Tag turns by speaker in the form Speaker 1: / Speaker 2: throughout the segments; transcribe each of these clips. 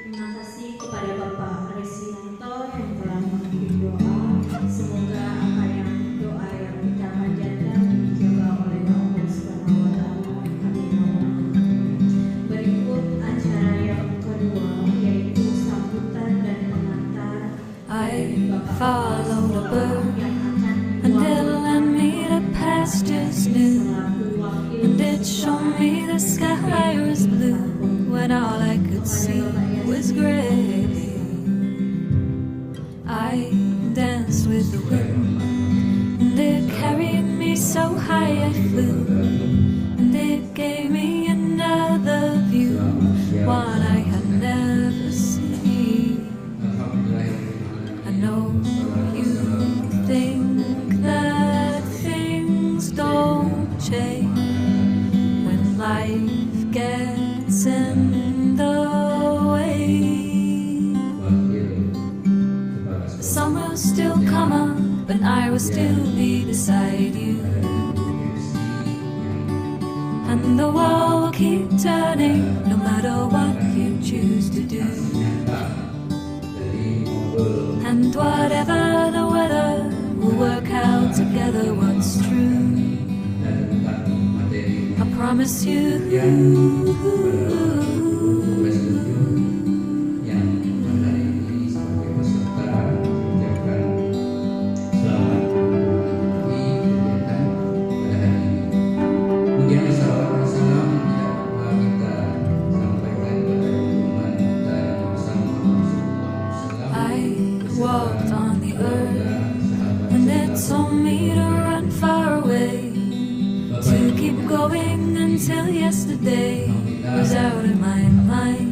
Speaker 1: Terima kasih kepada Bapak Resinanto yang telah mengirim doa. Semoga apa yang doa yang kita panjatkan dijaga oleh Allah Subhanahu wa Ta'ala. Amin. Berikut acara yang kedua, yaitu sambutan dan pengantar dari Bapak
Speaker 2: follow the bird
Speaker 1: yang akan
Speaker 2: until I meet a pastures new,
Speaker 1: selaku wakil
Speaker 2: and it showed me the sky was blue when all I could see was gray. I danced with the wind, and it carried me so high I flew, and it gave me another view, one I had never seen. I know you think that things don't change when life gets in the way. The sun will still come up, but I will still be beside you, and the world will keep turning no matter what you choose to do. And whatever the weather, we'll work out together what's true. I promise you. I walked on the earth, and it told me to run far away, to keep going until yesterday was out of my mind.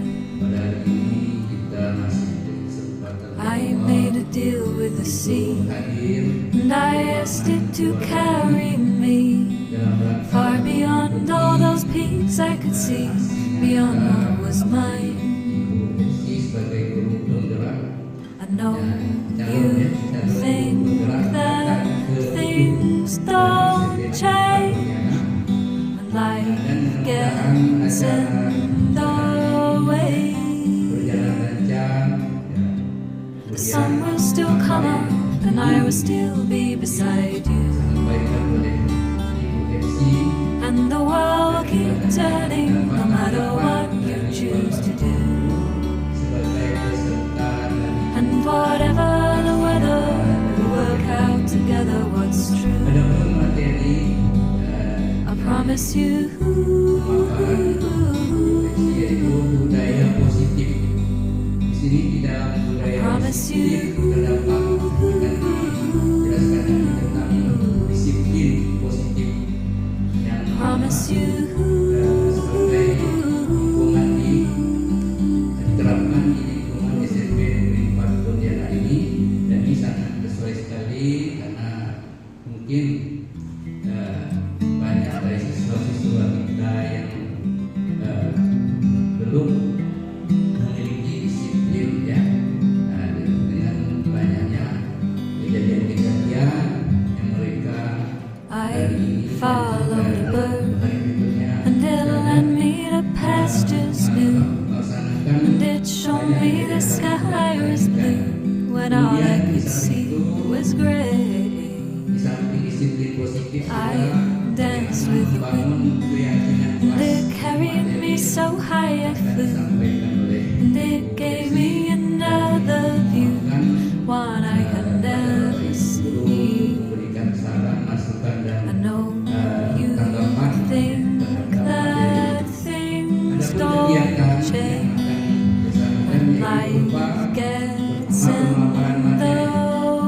Speaker 2: I made a deal with the sea, and I asked it to carry me far beyond all those peaks I could see, beyond what was mine. I know you think that things don't change when life gets in the way. The sun will still come up, and I will still be beside you, and the world will keep turning no matter what you choose to do. And whatever the weather, we'll work out together what's true. I promise you. I promise you. I promise you.
Speaker 3: Mungkin banyak dari siswa-siswa kita yang belum memiliki disiplin ya, dengan banyaknya kejadian-kejadian yang mereka
Speaker 2: I follow the bird until I meet a pastures new, and it showed me the sky was blue when all I could see was gray. I danced with the wind, and it carried me so high I flew, and it gave me another view, one I had never seen. I know you think that things don't change when life gets in the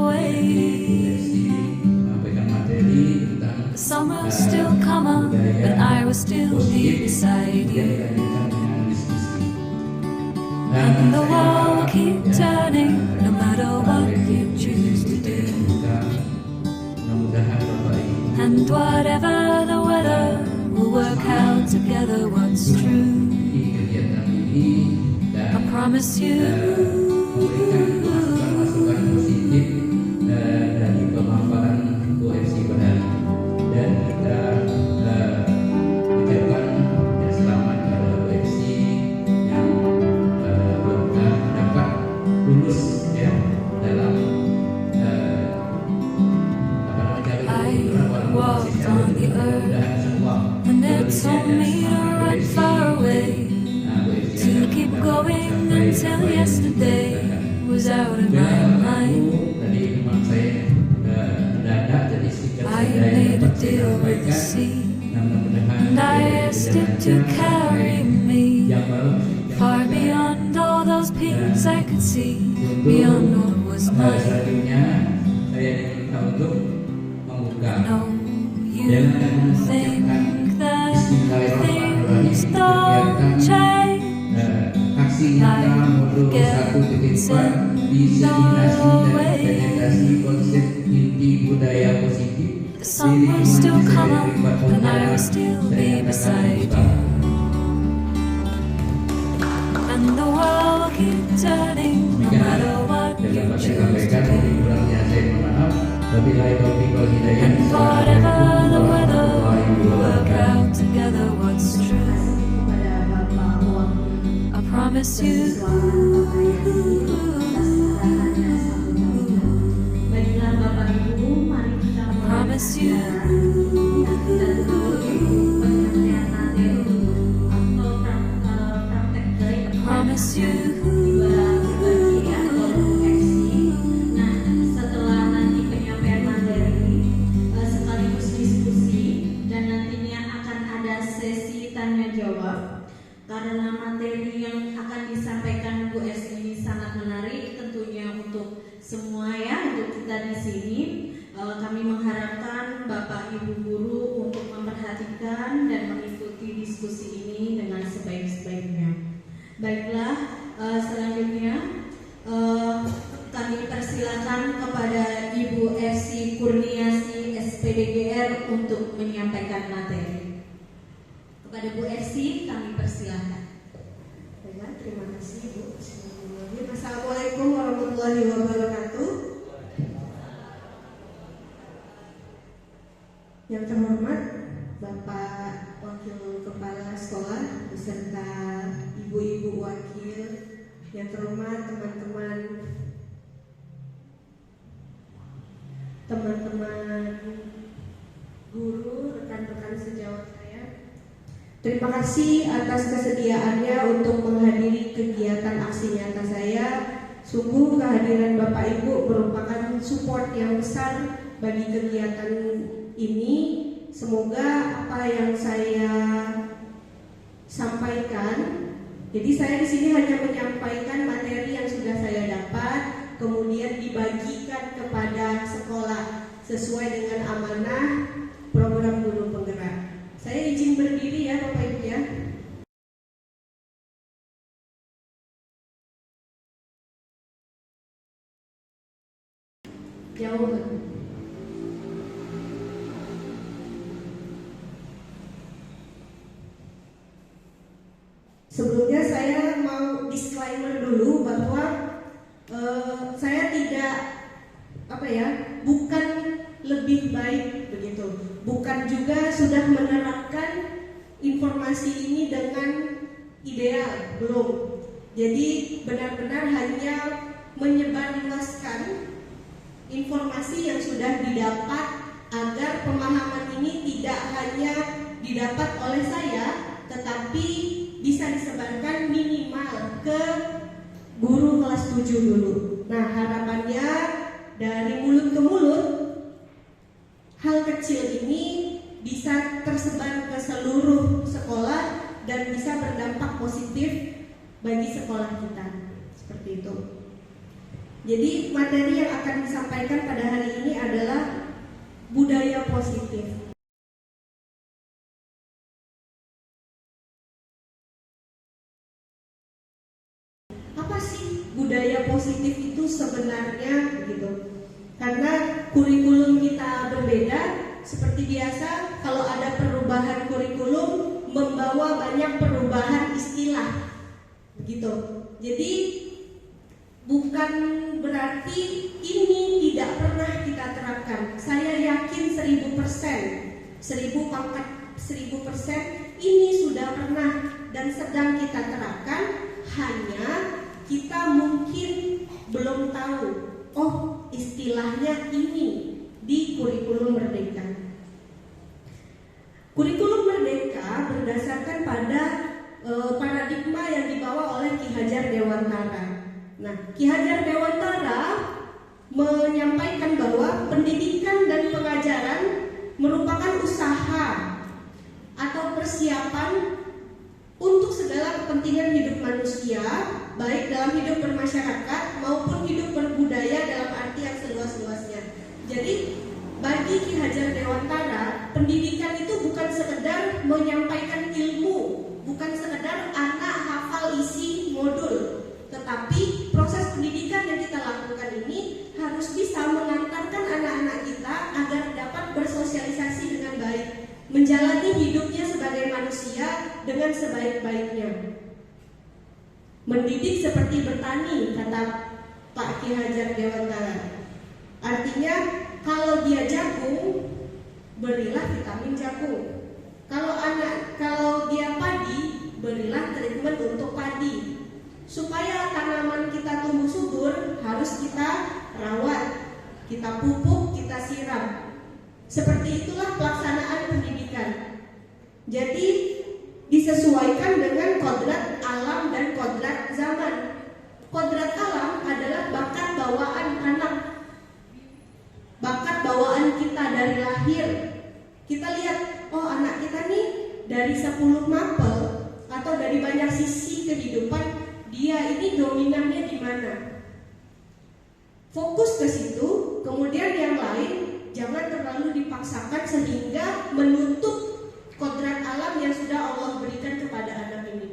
Speaker 2: way. The sun will still come up, but I will still be beside you, and the world will keep turning no matter what you choose to do. And whatever the weather, we'll work out together what's true. I promise you.
Speaker 3: Dari pemaparan OFC pada dan kita ucapkan selamat kepada OFC yang
Speaker 2: Going until yesterday was out of my mind.
Speaker 3: Tadi memang saya mendadak jadi speaker
Speaker 2: I
Speaker 3: saya
Speaker 2: made a
Speaker 3: dapat saya
Speaker 2: deal with the
Speaker 3: sampaikan.
Speaker 2: sea,
Speaker 3: Nah, mudah-mudahan
Speaker 2: and I asked it to carry me
Speaker 3: yang baru
Speaker 2: far beyond all those peaks I could see, beyond what was mine.
Speaker 3: selanjutnya saya diminta untuk membuka
Speaker 2: No, you
Speaker 3: dengan
Speaker 2: think that
Speaker 3: Bismillahirrahmanirrahim
Speaker 2: things don't
Speaker 3: kegiatan
Speaker 2: change.
Speaker 3: aksi nyata modul 1.4 diseminasi dan implementasi konsep inti budaya positif.
Speaker 2: The sun will still come up, and I will still be beside you, and the world will keep turning no matter what you
Speaker 3: Dapat saya
Speaker 2: choose
Speaker 3: sampaikan,
Speaker 2: to do.
Speaker 3: kurangnya saya mohon maaf. Wabillahi taufiq wal hidayah.
Speaker 2: And whatever the weather,
Speaker 3: Warahmatullahi
Speaker 2: we'll work
Speaker 3: wabarakatuh.
Speaker 2: out together what's true.
Speaker 1: kepada Bapak Wakil
Speaker 2: I promise you.
Speaker 1: Baiklah Bapak Ibu, mari kita mulai
Speaker 2: Promise you.
Speaker 1: penyampaian materi atau praktek baik
Speaker 2: Promise you.
Speaker 1: bagi atau FC. Nah, setelah nanti penyampaian materi sekaligus diskusi dan nantinya akan ada sesi tanya jawab. Karena materi yang akan disampaikan Bu S ini sangat menarik tentunya untuk semua ya, untuk kita di sini. Kami mengharapkan Bapak Ibu guru untuk memperhatikan dan mengikuti diskusi ini dengan sebaik-baiknya. Baiklah, selanjutnya kami persilakan kepada Ibu FC Kurniasi SPDGR untuk menyampaikan materi. Kepada Bu FC kami persilakan.
Speaker 4: Baiklah, terima kasih Bu. Assalamualaikum warahmatullahi wabarakatuh. Yang terhormat Bapak Wakil Kepala Sekolah beserta Ibu-ibu wakil, yang terhormat teman-teman guru, rekan-rekan sejawat saya. Terima kasih atas kesediaannya untuk menghadiri kegiatan aksi nyata saya. Sungguh kehadiran Bapak Ibu merupakan support yang besar bagi kegiatan ini. Semoga apa yang saya sampaikan, jadi saya di sini hanya menyampaikan materi yang sudah saya dapat, kemudian dibagikan kepada sekolah sesuai dengan amanah program guru penggerak. Saya izin berdiri ya Bapak Ibu ya. Jauh. Sebelumnya saya mau disclaimer dulu bahwa saya tidak bukan lebih baik begitu, bukan juga sudah menerapkan informasi ini dengan ideal, belum. Jadi benar-benar hanya menyebarluaskan informasi yang sudah didapat agar pemahaman ini tidak hanya didapat oleh saya, tetapi bisa disebarkan minimal ke guru kelas 7 dulu. Nah, harapannya dari mulut ke mulut, hal kecil ini bisa tersebar ke seluruh sekolah dan bisa berdampak positif bagi sekolah kita. Seperti itu. Jadi materi yang akan disampaikan pada hari ini adalah budaya positif. Apa sih budaya positif itu sebenarnya begitu? Karena kurikulum kita berbeda, seperti biasa kalau ada perubahan kurikulum membawa banyak perubahan istilah. Begitu. Jadi bukan berarti ini tidak pernah kita terapkan. Saya yakin 1000% ini sudah pernah dan sedang kita terapkan, hanya kita mungkin belum tahu, oh istilahnya ini di kurikulum Merdeka. Kurikulum Merdeka berdasarkan pada paradigma yang dibawa oleh Ki Hajar Dewantara. Nah, Ki Hajar Dewantara menyampaikan bahwa pendidikan dan pengajaran merupakan usaha atau persiapan untuk segala kepentingan hidup manusia, baik dalam hidup bermasyarakat maupun hidup berbudaya dalam arti yang seluas-luasnya. Jadi, bagi Ki Hajar Dewantara, pendidikan itu bukan sekedar menyampaikan ilmu, bukan sekedar anak hafal isi modul, tetapi proses pendidikan yang kita lakukan ini harus bisa mengantarkan anak-anak kita agar dapat bersosialisasi dengan baik, menjalani hidupnya sebagai manusia dengan sebaik-baiknya. Mendidik seperti bertani, kata Pak Ki Hajar Dewantara. Artinya, kalau dia jagung, berilah vitamin jagung. Kalau dia padi, berilah treatment untuk padi. Supaya tanaman kita tumbuh subur, harus kita rawat, kita pupuk, kita siram. Seperti itulah pelaksanaan pendidikan. Jadi disesuaikan dengan kodrat alam dan kodrat zaman. Kodrat alam adalah bakat bawaan anak, bakat bawaan kita dari lahir. Kita lihat, oh anak kita nih dari 10 mapel atau dari banyak sisi kehidupan, dia ini dominannya di mana. Fokus ke situ, kemudian yang lain jangan terlalu dipaksakan sehingga menutup kodrat alam yang sudah Allah berikan kepada anak ini.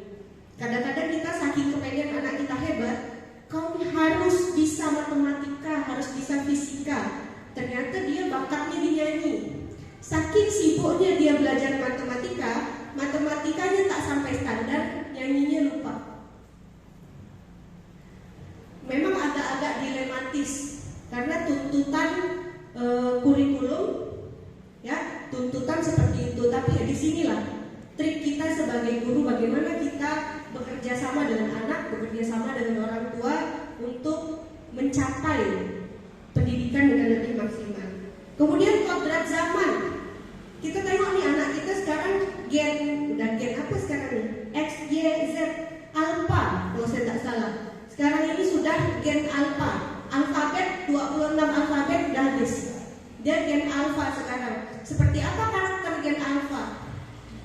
Speaker 4: Kadang-kadang kita saking kepengen anak kita hebat, kau harus bisa matematika, harus bisa fisika. Ternyata dia bakatnya di nyanyi. Saking sibuknya dia belajar matematikanya tak sampai standar, nyanyinya lupa. Memang agak-agak dilematis karena tuntutan kurikulum, ya, tuntutan seperti itu. Tapi ya disinilah trik kita sebagai guru, bagaimana kita bekerja sama dengan anak, bekerja sama dengan orang tua untuk mencapai pendidikan dengan lebih maksimal. Kemudian kodrat zaman, kita tengok nih anak kita sekarang gen apa sekarang nih? X, Y, Z, alpha kalau saya tak salah. Sekarang ini sudah gen alpha, alfabet 26 alfabet udah habis. Dia gen alpha sekarang. Seperti apa karakter gen alpha?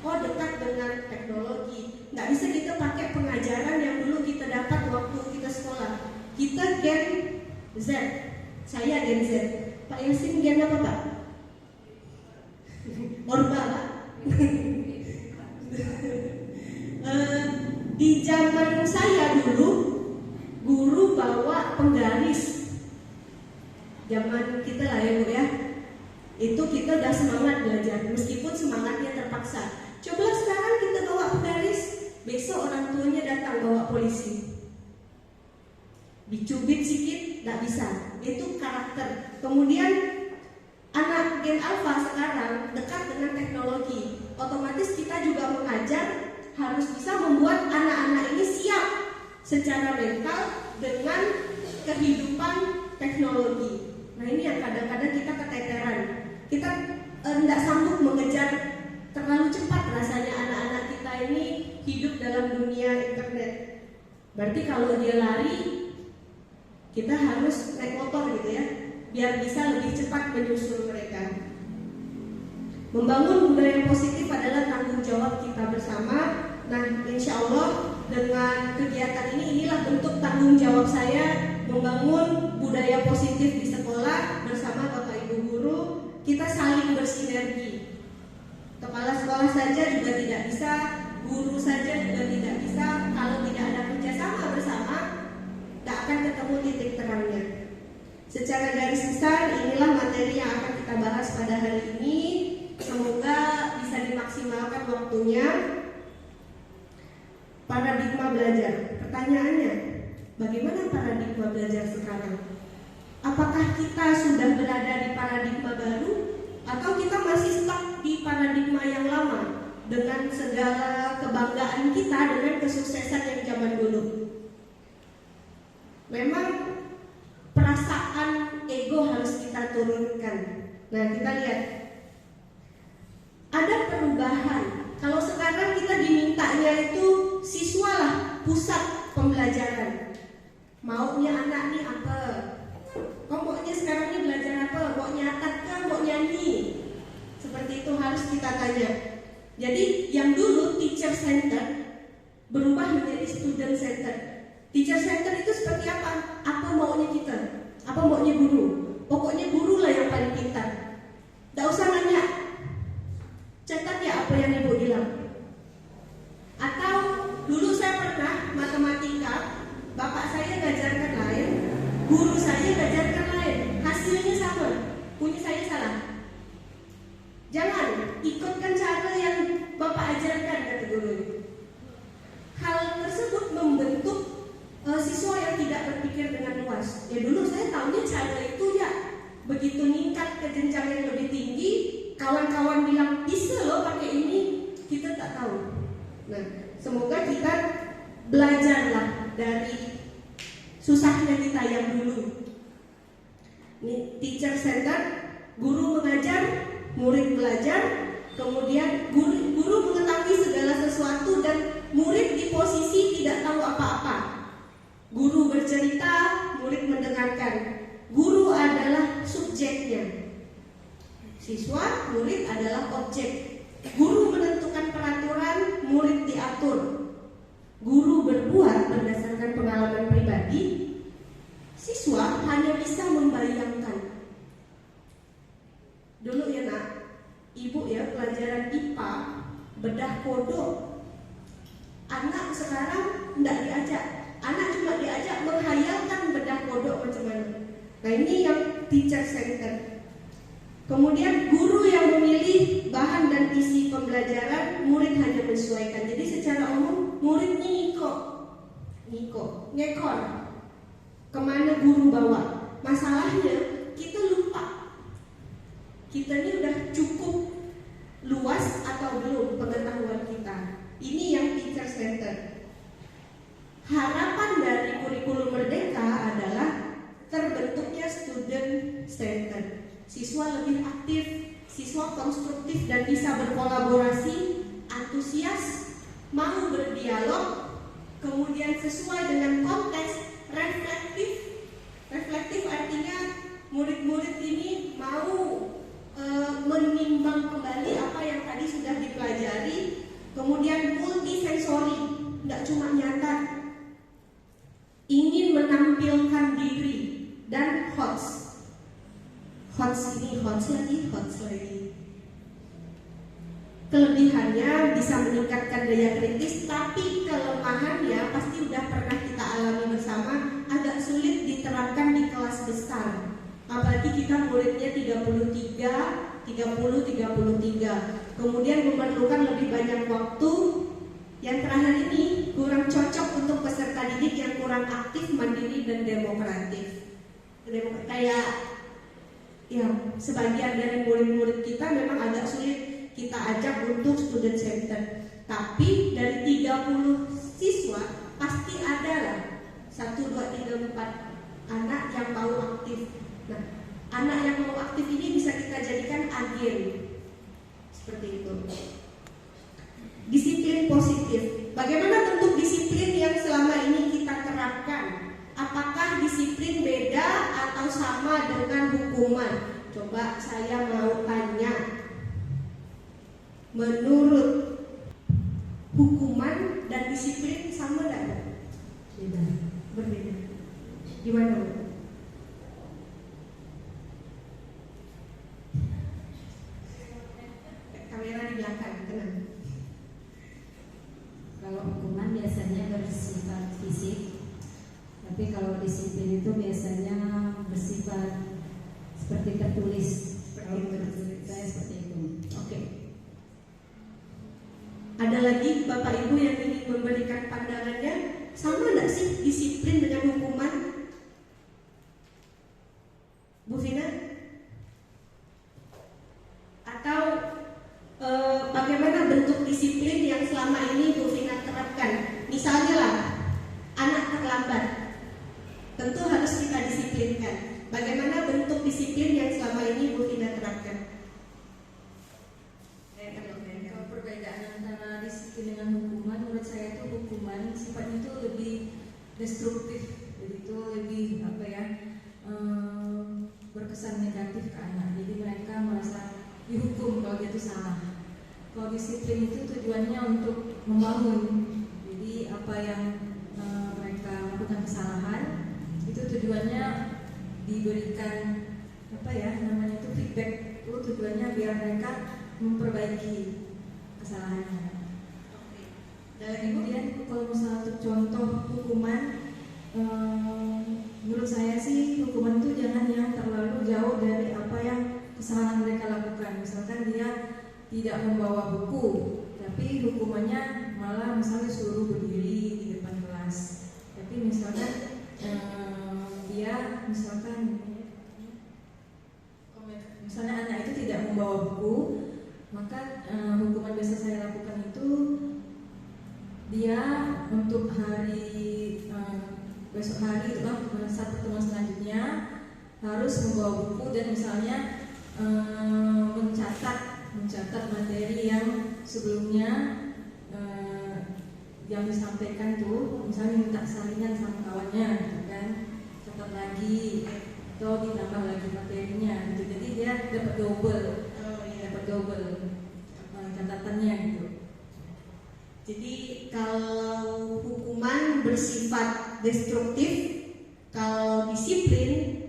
Speaker 4: Oh, dekat dengan teknologi. Nggak bisa kita pakai pengajaran yang dulu kita dapat waktu kita sekolah. Kita gen Z, saya gen Z. Pak Yasin gen apa Pak? Orba Pak. Di zaman saya dulu, guru bawa penggaris. Zaman kita lah ya Bu ya. Itu kita udah semangat belajar, meskipun semangatnya terpaksa. Coba sekarang kita bawa penggaris, besok orang tuanya datang bawa polisi. Dicubit sedikit, nggak bisa. Itu karakter. Kemudian anak gen alpha sekarang dekat dengan teknologi. Otomatis kita juga mengajar harus bisa membuat anak-anak ini siap secara mental dengan kehidupan teknologi. Nah ini yang kadang-kadang kita keteteran. Kita tidak sanggup mengejar terlalu cepat rasanya anak-anak kita ini hidup dalam dunia internet. Berarti kalau dia lari, kita harus naik motor gitu ya, biar bisa lebih cepat menyusul mereka. Membangun budaya positif adalah tanggung jawab kita bersama. Nah, insya Allah dengan kegiatan ini, inilah bentuk tanggung jawab saya membangun budaya positif di sekolah bersama Bapak Ibu guru. Kita saling bersinergi. Kepala sekolah saja juga tidak bisa, guru saja juga tidak bisa. Kalau tidak ada kerjasama bersama, tidak akan ketemu titik terangnya. Secara garis besar, inilah materi yang akan kita bahas pada hari ini. Semoga bisa dimaksimalkan waktunya. Paradigma belajar. Pertanyaannya, bagaimana paradigma belajar sekarang? Apakah kita sudah berada di paradigma baru atau kita masih stuck di paradigma yang lama dengan segala kebanggaan kita dengan kesuksesan yang zaman dulu? Memang perasaan ego harus kita turunkan. Nah, kita lihat ada perubahan. Kalau sekarang kita dimintanya itu siswa lah pusat pembelajaran. Maunya anak nih apa? Kau maunya sekarang ini belajar apa? Mau nyatat kah? Mau nyanyi? Seperti itu harus kita tanya. Jadi yang dulu teacher center berubah menjadi student center. Teacher center itu seperti apa? Apa maunya kita? Apa maunya guru? Pokoknya guru lah yang paling pintar. Tidak usah nanya. Catat ya apa yang ibu bilang. Atau dulu saya pernah matematika, bapak saya ngajarkan lain, guru saya ngajarkan lain, hasilnya sama, punya saya salah. Jangan ikutkan cara yang bapak ajarkan, kata guru. Hal tersebut membentuk siswa yang tidak berpikir dengan luas. Ya dulu saya tahunya cara itu ya, begitu meningkat ke jenjang yang lebih tinggi, kawan-kawan bilang bisa loh pakai ini, kita tak tahu. Nah, semoga kita belajarlah dari susahnya kita yang dulu. Ini teacher center, guru mengajar, murid belajar, kemudian guru mengetahui segala sesuatu dan murid di posisi tidak tahu apa-apa. Guru bercerita, murid mendengarkan. Guru adalah subjeknya. Siswa, murid adalah objek. Guru menentukan peraturan, murid diatur. Guru berbuat berdasarkan pengalaman pribadi. Siswa hanya bisa membayangkan. Dulu ya nak, ibu ya pelajaran IPA, bedah kodok. Anak sekarang tidak diajak. Anak cuma diajak menghayalkan bedah kodok macam mana. Nah ini yang teacher center. Kemudian guru yang memilih bahan dan isi pembelajaran, murid hanya menyesuaikan. Jadi secara umum murid ngekor kemana guru bawa. Masalahnya kita lupa. Kita ini udah cukup luas atau belum pengetahuan kita. Ini yang teacher center. Harapan dari kurikulum Merdeka adalah terbentuknya student center. Siswa lebih aktif, siswa konstruktif dan bisa berkolaborasi, antusias, mau berdialog, kemudian sesuai dengan konteks, reflektif. Reflektif artinya murid-murid ini mau menimbang kembali apa yang tadi sudah dipelajari, kemudian multisensori, tidak cuma nyatat, ingin menampilkan diri, dan HOTS lagi. Kelebihannya bisa meningkatkan daya kritis, tapi kelemahannya pasti udah pernah kita alami bersama, agak sulit diterapkan di kelas besar. Apalagi kita muridnya 33, kemudian memerlukan lebih banyak waktu. Yang terakhir ini kurang cocok untuk peserta didik yang kurang aktif, mandiri, dan demokratif. Kayak ya, sebagian dari murid-murid kita memang agak sulit kita ajak untuk student center. Tapi dari 30 siswa pasti ada lah 1, 2, 3, 4 anak yang mau aktif. Nah, anak yang mau aktif ini bisa kita jadikan agen. Seperti itu. Disiplin positif. Bagaimana bentuk disiplin yang selama ini kita terapkan? Apakah disiplin beda atau sama dengan hukuman? Coba saya mau tanya. Menurut hukuman dan disiplin sama tidak? Beda. Berbeda. Gimana, Bu? Kamera di belakang, tenang.
Speaker 1: Kalau hukuman biasanya bersifat fisik, tapi kalau disiplin itu biasanya bersifat seperti tertulis. Saya seperti itu.
Speaker 4: Oke. Ada lagi Bapak Ibu yang ingin memberikan pandangannya, sama tidak sih disiplin dengan hukuman? Bu Vina? Atau bagaimana bentuk disiplin yang selama ini Bu Vina terapkan? Misalnya lah, anak terlambat, tentu harus kita disiplinkan. Bagaimana bentuk disiplin yang selama ini Bu Vina terapkan?
Speaker 1: Kalau perbedaan antara disiplin dengan hukuman, menurut saya itu hukuman sifatnya itu lebih destruktif, jadi itu lebih berkesan negatif ke anak. Jadi mereka merasa dihukum kalau dia itu salah. Kalau disiplin itu tujuannya untuk membangun. Jadi apa yang mereka lakukan kesalahan itu tujuannya diberikan feedback. Itu tujuannya biar mereka memperbaiki kesalahannya. Dan kemudian kalau misalnya untuk contoh hukuman, menurut saya sih hukuman itu jangan yang terlalu jauh dari apa yang kesalahan mereka lakukan. Misalkan dia tidak membawa buku, tapi hukumannya malah misalnya suruh berdiri di depan kelas. Tapi misalkan dia misalnya anak itu tidak membawa buku, maka hukuman biasa saya lakukan itu dia untuk besok hari itu saat pertemuan selanjutnya harus membawa buku dan misalnya mencatat materi yang sebelumnya yang disampaikan tuh, misalnya minta salingan sama kawannya gitu kan, catat lagi atau ditambah lagi materinya gitu. Jadi dia dapat double catatannya gitu.
Speaker 4: Jadi kalau hukuman bersifat destruktif, kalau disiplin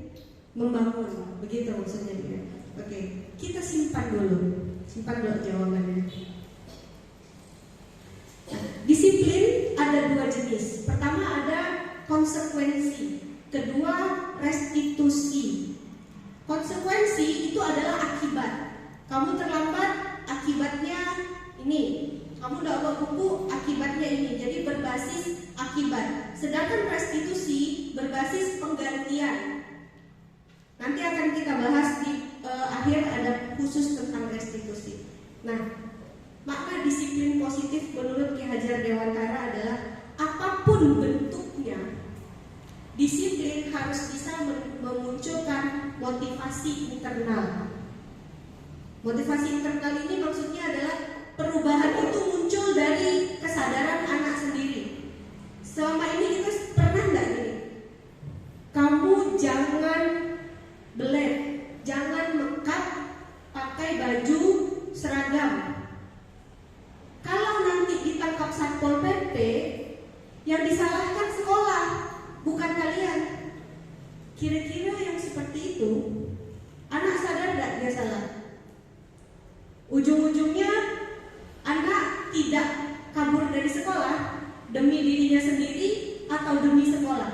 Speaker 4: membangun, begitu maksudnya dia. Oke, kita simpan dulu jawabannya. Disiplin ada dua jenis. Pertama ada konsekuensi, kedua restitusi. Konsekuensi itu adalah akibat. Kamu terlambat, akibatnya ini. Kamu udah bawa buku, akibatnya ini. Jadi berbasis akibat. Sedangkan restitusi berbasis penggantian. Nanti akan kita bahas di akhir ada khusus tentang restitusi. Nah, makna disiplin positif menurut Ki Hajar Dewantara adalah apapun bentuknya, disiplin harus bisa memunculkan motivasi internal. Motivasi internal ini maksudnya adalah perubahan itu muncul dari kesadaran anak sendiri. Selama ini kita pernah nggak gini? Kamu jangan belet, jangan mekap pakai baju seragam. Kalau nanti ditangkap Satpol PP, yang disalahkan sekolah, bukan kalian. Kira-kira yang seperti itu, anak sadar nggak dia salah? Ujung-ujungnya anak tidak kabur dari sekolah demi dirinya sendiri atau demi sekolah?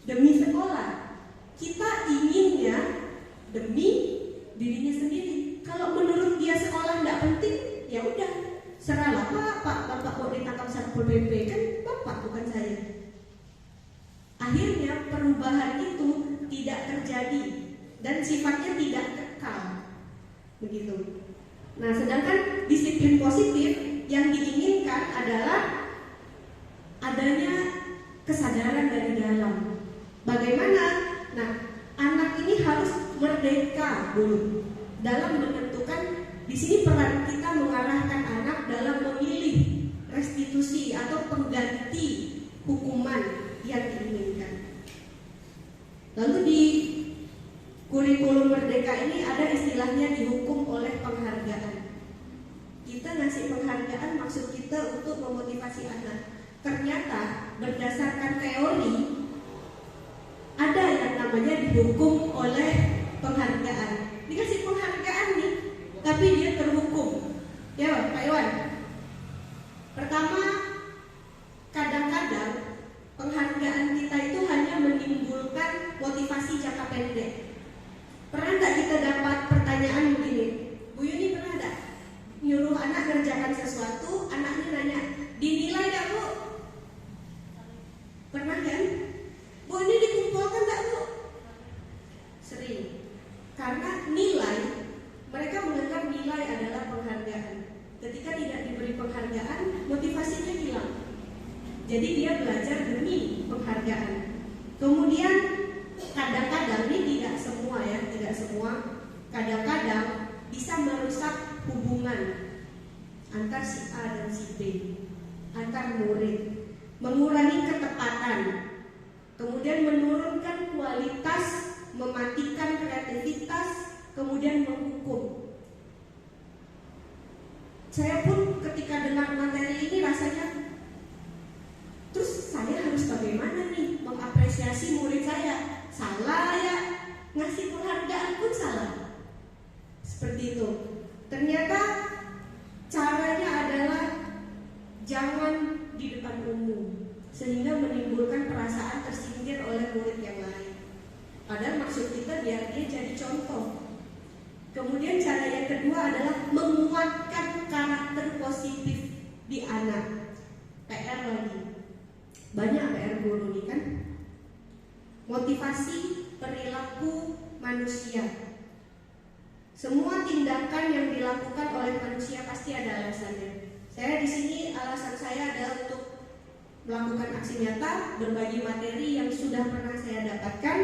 Speaker 4: Demi sekolah. Kita inginnya demi dirinya sendiri. Kalau menurut dia sekolah tidak penting, ya udah, serahlah Bapak mau ditangkap Satpol PP, kan Bapak bukan saya. Akhirnya perubahan itu tidak terjadi dan sifatnya tidak kekal. Begitu. Nah, sedangkan disiplin positif yang diinginkan adalah adanya kesadaran dari dalam. Bagaimana? Nah, anak ini harus merdeka dulu dalam menentukan. Di sini peran kita mengarahkan anak dalam memilih restitusi atau pengganti hukuman yang diinginkan. Lalu di kurikulum merdeka ini ada istilahnya dihukum oleh penghargaan. Kita ngasih penghargaan maksud kita untuk memotivasi anak. Ternyata berdasarkan teori ada yang namanya dihukum oleh penghargaan. Dikasih penghargaan nih, tapi dia terhukum. Ya, Pak Iwan. Pertama, kadang-kadang penghargaan kita itu hanya menimbulkan motivasi jangka pendek. Pernah nggak kita dapat pertanyaan begini, Bu Yuni pernah nggak nyuruh anak kerjakan sesuatu, anaknya nanya, dinilai nggak Bu? Pernah kan? Bu, ini dikumpulkan nggak Bu? Sering. Karena nilai, mereka menganggap nilai adalah penghargaan. Ketika tidak diberi penghargaan, motivasinya hilang. Jadi dia belajar demi penghargaan. Kemudian kadang-kadang, ini tidak semua ya, tidak semua. Kadang-kadang bisa merusak hubungan antar si A dan si B, antar murid, mengurangi ketepatan, kemudian menurunkan kualitas, mematikan kreativitas, kemudian menghukum. Saya pun ketika dengar materi ini rasanya, terus saya harus bagaimana nih mengapresiasi murid saya? Salah ya, ngasih penghargaan pun salah. Seperti itu. Ternyata caranya adalah jangan di depan umum, sehingga menimbulkan perasaan tersindir oleh murid yang lain. Padahal maksud kita biar dia jadi contoh. Kemudian cara yang kedua adalah menguatkan karakter positif di anak. PR lagi. Banyak PR guru nih kan. Motivasi perilaku manusia. Semua tindakan yang dilakukan oleh manusia pasti ada alasannya. Saya di sini alasan saya adalah untuk melakukan aksi nyata, berbagi materi yang sudah pernah saya dapatkan.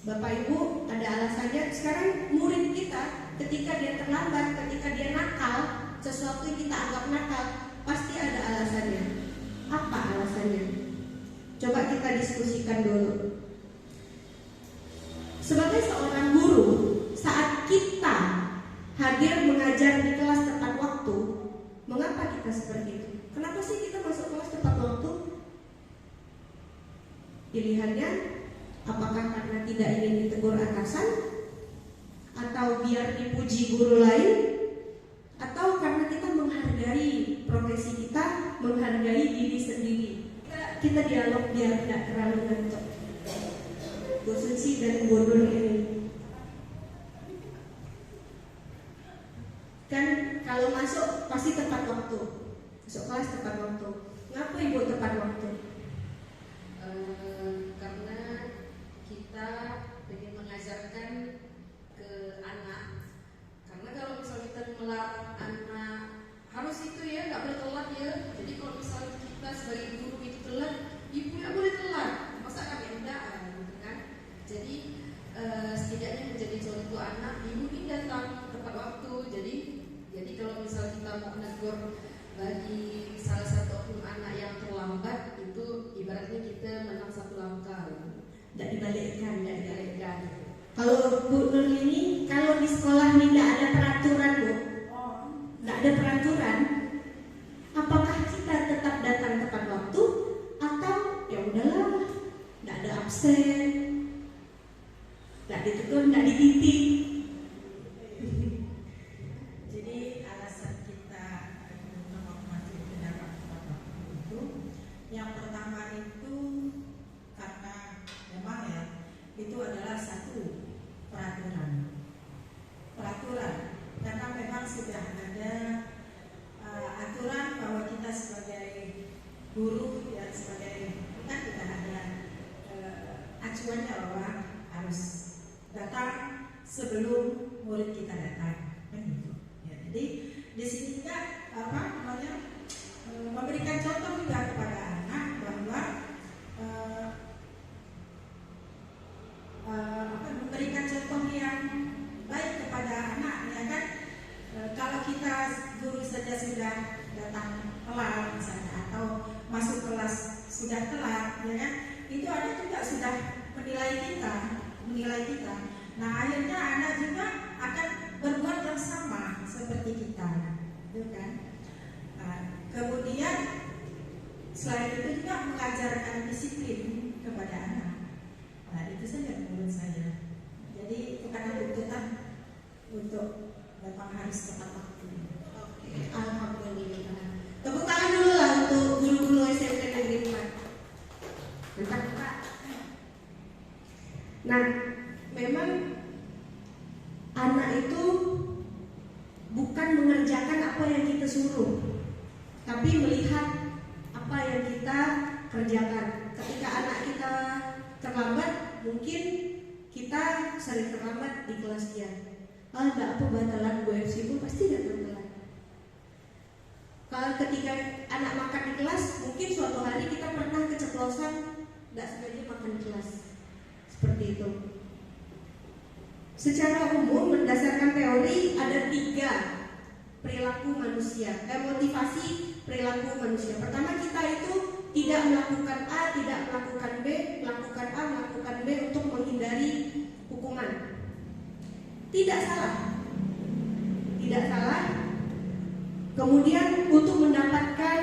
Speaker 4: Bapak Ibu ada alasannya. Sekarang murid kita ketika dia terlambat, ketika dia nakal, sesuatu yang kita anggap nakal, pasti ada alasannya. Apa alasannya? Coba kita diskusikan dulu. Sebagai seorang guru, saat kita hadir mengajar di kelas tepat waktu, mengapa kita seperti itu? Kenapa sih kita masuk kelas tepat waktu? Pilihannya, apakah karena tidak ingin ditegur atasan, atau biar dipuji guru lain, atau karena kita menghargai profesi kita, menghargai diri sendiri. Kita dialog biar tidak terlalu ngantuk. Bu Suci dan Bu Nur ini kan kalau masuk pasti tepat waktu, masuk kelas tepat waktu. Ngapa Ibu tepat waktu?
Speaker 5: Karena kita ingin mengajarkan ke anak. Karena kalau misalnya kita melarang anak harus itu ya, nggak boleh telat ya. Jadi kalau misalnya kita sebagai guru itu telat, ibu nggak boleh telat. Masa kami enggak, gitu kan? Jadi setidaknya menjadi contoh anak, ibu ini datang tepat waktu. Jadi kalau misalnya kita mau menegur bagi salah satu oknum anak yang terlambat, itu ibaratnya kita menang satu langkah.
Speaker 4: Tidak dibalikkan. Kalau Bu Nur ini, kalau di sekolah ini tidak ada peraturan, Bu, tidak ada peraturan, apakah kita tetap datang tepat waktu atau ya udahlah, tidak ada absen, tidak ditegur, tidak dititik.
Speaker 6: Jadi alasan kita menghormati pendapat tepat waktu itu, yang pertama itu karena memang ya itu adalah satu peraturan karena memang sudah ada aturan bahwa kita sebagai guru ya sebagai kita ada acuannya bahwa harus datang sebelum murid kita datang kan gitu. Ya, jadi di sini juga memberikan contoh juga kepada anak bahwa memberikan contoh yang baik kepada anak ya kan. Kalau kita guru saja sudah datang telat misalnya atau masuk kelas sudah telat ya kan, itu anak juga sudah menilai kita. Nah akhirnya anak juga akan berbuat yang sama seperti kita gitu kan. Kemudian selain itu juga mengajarkan disiplin kepada anak. Nah itu saja menurut saya. Jadi bukan tuntutan untuk memang harus tepat waktu.
Speaker 4: Oke, alhamdulillah. Tepuk tangan dulu lah untuk guru-guru SMP Negeri 4. Mantap Pak. Nah, memang anak itu bukan mengerjakan apa yang kita suruh, tapi melihat apa yang kita kerjakan. Ketika anak kita terlambat, mungkin kita sering terlambat di kelas dia. Enggak apa batalan Bu FC pun pasti datang telat. Kalau ketika anak makan di kelas, mungkin suatu hari kita pernah keceplosan enggak sengaja makan di kelas. Seperti itu. Secara umum berdasarkan teori ada 3 perilaku manusia, motivasi perilaku manusia. Pertama, kita itu tidak melakukan A, tidak melakukan B, melakukan A, melakukan B untuk menghindari hukuman. Tidak salah, tidak salah. Kemudian untuk mendapatkan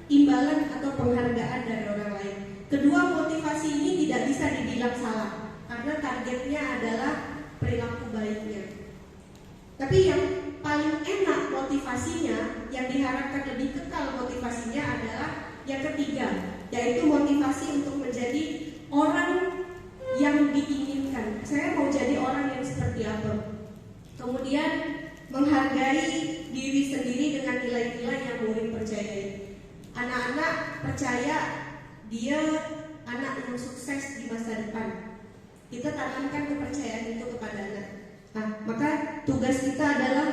Speaker 4: imbalan atau penghargaan dari orang lain. Kedua, motivasi ini tidak bisa dibilang salah karena targetnya adalah perilaku baiknya. Tapi yang paling enak motivasinya, yang diharapkan lebih kekal motivasinya adalah yang ketiga, yaitu motivasi untuk menjadi orang yang diinginkan. Saya mau jadi orang yang seperti apa? Kemudian menghargai diri sendiri dengan nilai-nilai yang murid percayai. Anak-anak percaya dia anak yang sukses di masa depan. Kita tanamkan kepercayaan itu kepada anak. Nah, maka tugas kita adalah,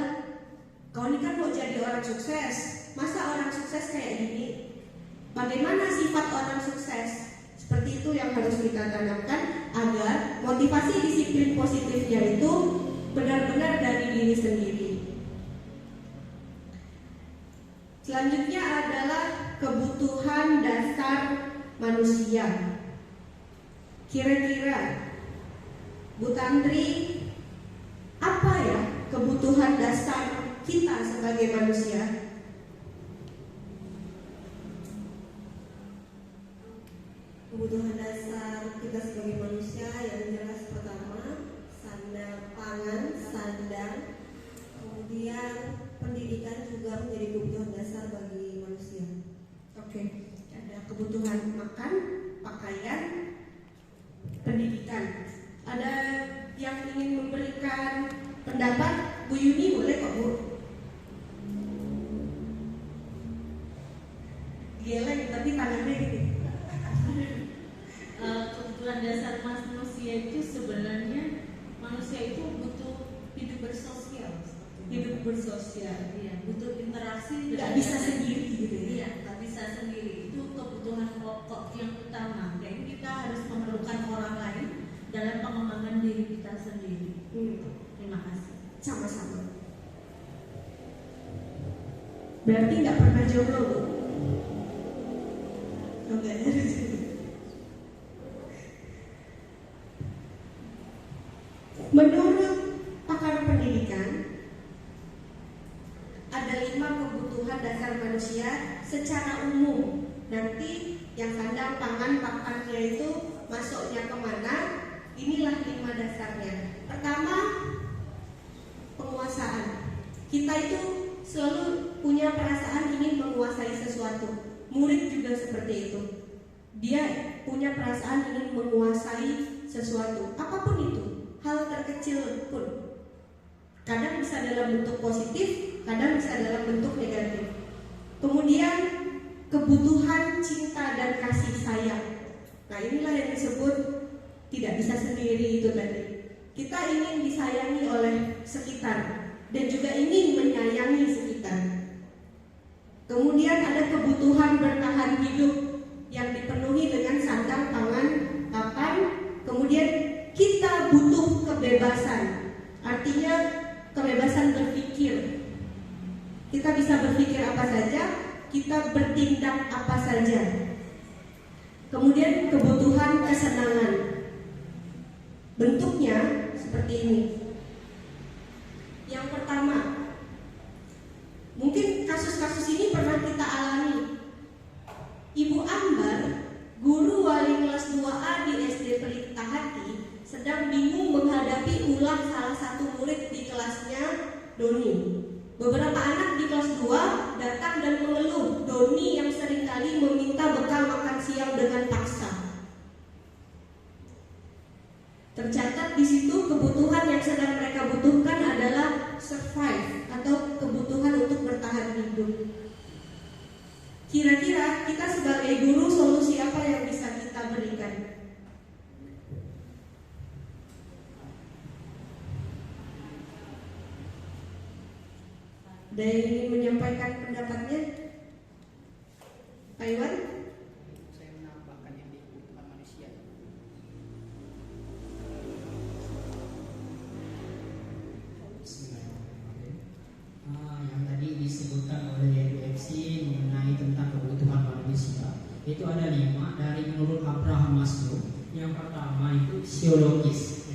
Speaker 4: kau ini kan mau jadi orang sukses. Masa orang sukses kayak gini? Bagaimana sifat orang sukses? Seperti itu yang harus kita tanamkan agar motivasi disiplin positifnya itu benar-benar dari diri sendiri. Selanjutnya adalah kebutuhan dasar manusia. Kira-kira Bu Tantri, apa ya kebutuhan dasar kita sebagai manusia?
Speaker 7: Kebutuhan dasar kita sebagai manusia yang jelas pertama sandang pangan, sandang, kemudian pendidikan juga menjadi kebutuhan dasar bagi manusia.
Speaker 4: Oke, ada kebutuhan makan, pakaian, pendidikan. Ada yang ingin memberikan pendapat? Bu Yuni boleh kok, Bu. Geleng tapi tangannya gini.
Speaker 1: Kebutuhan dasar manusia itu sebenarnya manusia itu butuh hidup bersosial.
Speaker 4: Hidup bersosial.
Speaker 1: Iya, butuh interaksi.
Speaker 4: Nggak bisa sendiri gitu ya.
Speaker 1: Iya, nggak bisa sendiri. Itu kebutuhan pokok yang utama. Jadi kita harus memerlukan orang lain dalam pengembangan diri kita sendiri. Terima kasih.
Speaker 4: Sama-sama. Berarti nggak pernah jomblo, Bu? Oke. Menurut pakar pendidikan, ada 5 kebutuhan dasar manusia secara umum. Nanti yang sandang, pangan, pakannya itu masuknya kemana? Inilah 5 dasarnya. Pertama, penguasaan. Kita itu selalu punya perasaan ingin menguasai sesuatu. Murid juga seperti itu. Dia punya perasaan ingin menguasai sesuatu, apapun itu, hal terkecil pun. Kadang bisa dalam bentuk positif, kadang bisa dalam bentuk negatif. Kemudian kebutuhan cinta dan kasih sayang. Nah, inilah yang disebut tidak bisa sendiri itu tadi. Kita ingin disayangi oleh sekitar dan juga ingin menyayangi sekitar. Kemudian ada kebutuhan bertahan hidup yang dipenuhi dengan sandang, pangan, pakan. Kemudian kita butuh kebebasan, artinya kebebasan berpikir. Kita bisa berpikir apa saja, kita bertindak apa saja. Kemudian kebutuhan kesenangan, bentuknya seperti ini. Yang pertama, mungkin kasus-kasus ini pernah kita alami. Ibu Ambar, guru wali kelas 2A di SD Pelita Hati, sedang bingung menghadapi ulang salah satu murid di kelasnya, Doni. Beberapa anak di kelas 2 datang dan mengeluh Doni yang seringkali meminta bekal makan siang dengan paksa. Tercatat di situ kebutuhan yang sedang mereka butuhkan adalah survive atau kebutuhan untuk bertahan hidup. Kira-kira kita sebagai guru solusi apa yang bisa kita berikan? Ada yang ingin menyampaikan pendapatnya? Pak Iwan?
Speaker 8: Saya menambahkan yang di kebutuhan manusia.
Speaker 3: Bismillahirrahmanirrahim. Yang tadi
Speaker 9: kelima dari menurut Abraham Maslow. Yang pertama itu fisiologis,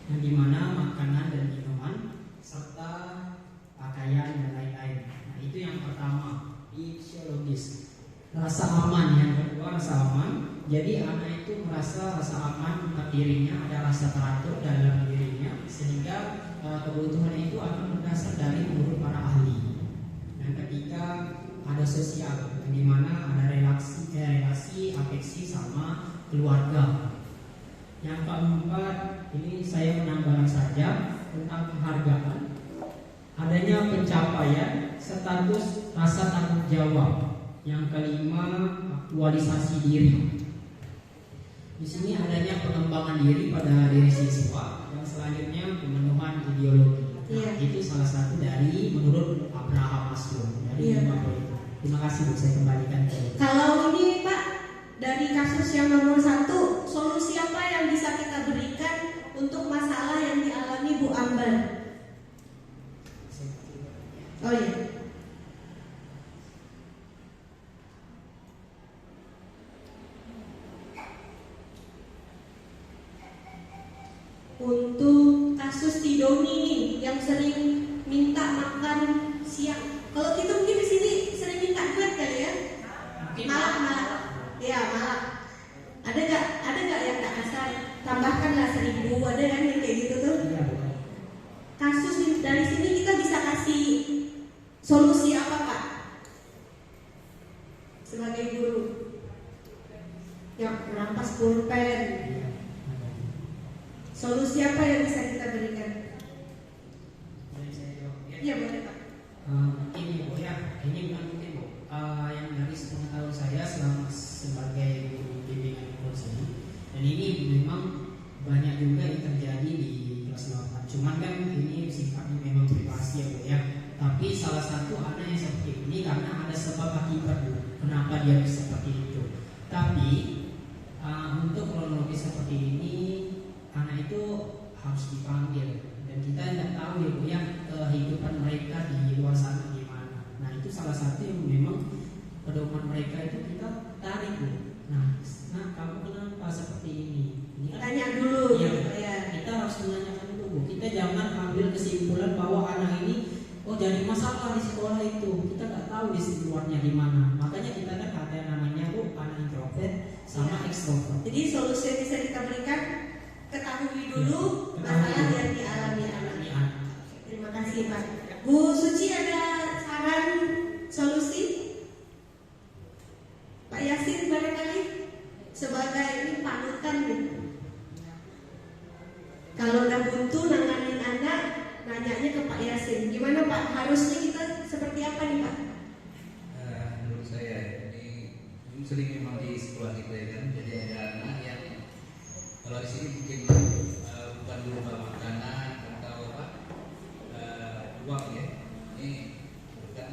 Speaker 9: yang dimana makanan dan minuman serta pakaian dan lain-lain. Nah itu yang pertama, fisiologis. Rasa aman, yang kedua rasa aman. Jadi anak itu merasa rasa aman untuk dirinya, ada rasa teratur dalam dirinya, sehingga kebutuhan itu akan berdasar dari menurut para ahli. Yang ketiga ada sosial, yang dimana ada relasi afeksi sama keluarga. Yang keempat, ini saya menambahkan saja tentang penghargaan, adanya pencapaian, status, rasa tanggung jawab. Yang kelima, aktualisasi diri. Di sini adanya pengembangan diri pada diri siswa. Yang selanjutnya pemenuhan ideologi. Nah, itu salah satu dari menurut Abraham Maslow dari lima poin. Terima kasih Bu, saya kembalikan ke.
Speaker 4: Kalau ini Pak, dari kasus yang nomor 1, solusi apa yang bisa kita berikan untuk masalah yang dialami Bu Ambar? Oh iya. Untuk kasus Tidoni nih, yang sering minta makan siang. Kalau kita mungkin di sini sering minta duit kali ya? Malah. Ya malah. Ada nggak yang tak kasar? Tambahkanlah 1.000, ada kan yang kayak gitu tuh? Kasus dari sini kita bisa kasih solusi apa Pak? Sebagai guru yang merampas pulpen. Solusi apa yang bisa kita berikan? Iya boleh Pak.
Speaker 9: Mungkin Bu ya, ini bukan mungkin Bu. Yang dari sepengetahuan saya selama sebagai guru bimbingan ekonomi, dan ini memang banyak juga yang terjadi di kelas 8. Cuman kan ini sifatnya memang privasi ya Bu ya. Tapi salah satu anak yang seperti ini karena ada sebab akibat Bu, kenapa dia bisa seperti itu. Tapi untuk kronologi seperti ini, anak itu harus dipanggil, dan kita tidak tahu ya Bu ya kehidupan mereka di luar sana gimana. Nah itu salah satu yang memang pedoman mereka itu kita tarik Bu. Nah kamu kenapa seperti ini? Ini kan
Speaker 4: Tanya dulu.
Speaker 9: Iya, kita harus menanyakan dulu Bu. Kita jangan ambil kesimpulan bahwa anak ini jadi masalah di sekolah itu. Kita nggak tahu di luarnya gimana. Makanya kita kan ada yang namanya Bu anak introvert sama ekstrovert.
Speaker 4: Jadi solusi yang bisa kita berikan, ketahui dulu masalah yang dialami anak. Terima kasih Pak. Bu Suci ada saran solusi? Pak Yasin barangkali sebagai ini panutan gitu. Kalau udah buntu nanganin anak, nanyanya ke Pak Yasin. Gimana Pak? Harusnya kita seperti apa nih Pak?
Speaker 3: Menurut saya ini sering memang di sekolah kita ya kan. Jadi ada anak yang kalau di sini mungkin bukan berupa makanan atau uang ya. Ini bukan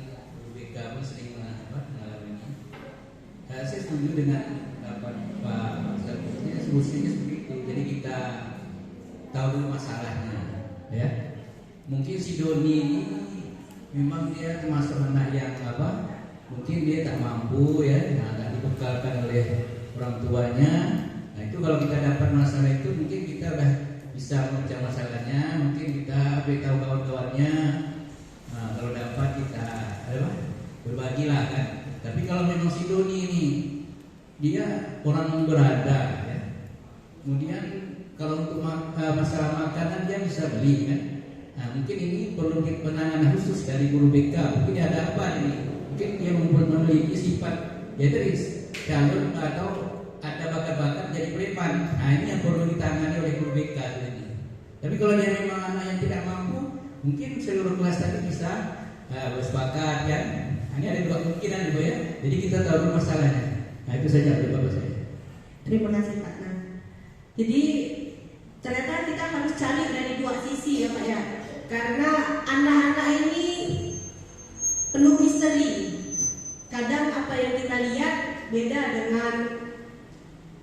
Speaker 3: BK pun sering mengalami ini. Saya setuju dengan Pak Ustaz, solusinya seperti itu. Jadi kita tahu dulu masalahnya, ya. Mungkin si Doni ini memang dia termasuk anak yang mungkin dia tak mampu ya, tak dibekalkan oleh orang tuanya. Nah itu kalau kita dapat masalah itu mungkin kita udah bisa memecah masalahnya, mungkin kita beritahu kawan-kawannya. Nah kalau dapat kita berbagilah kan. Tapi kalau memang si Doni ini dia orang berada ya, kemudian kalau untuk masalah makanan dia bisa beli kan. Nah mungkin ini perlu penanganan khusus dari guru BK. Mungkin ada apa ini? Mungkin dia memiliki sifat ya dari calon atau ada bakat-bakat jadi preman. Nah ini yang perlu ditangani oleh guru BK ini. Tapi kalau dia memang anak yang tidak mampu, mungkin seluruh kelas tadi bisa bersepakat ya. Nah, ini ada dua kemungkinan juga ya. Jadi kita tahu dulu masalahnya. Nah itu saja dari Bapak saya.
Speaker 4: Terima kasih Pak. Nah, jadi ternyata kita harus cari dari dua sisi ya Pak ya. Karena anak-anak ini penuh misteri. Kadang apa yang kita lihat beda dengan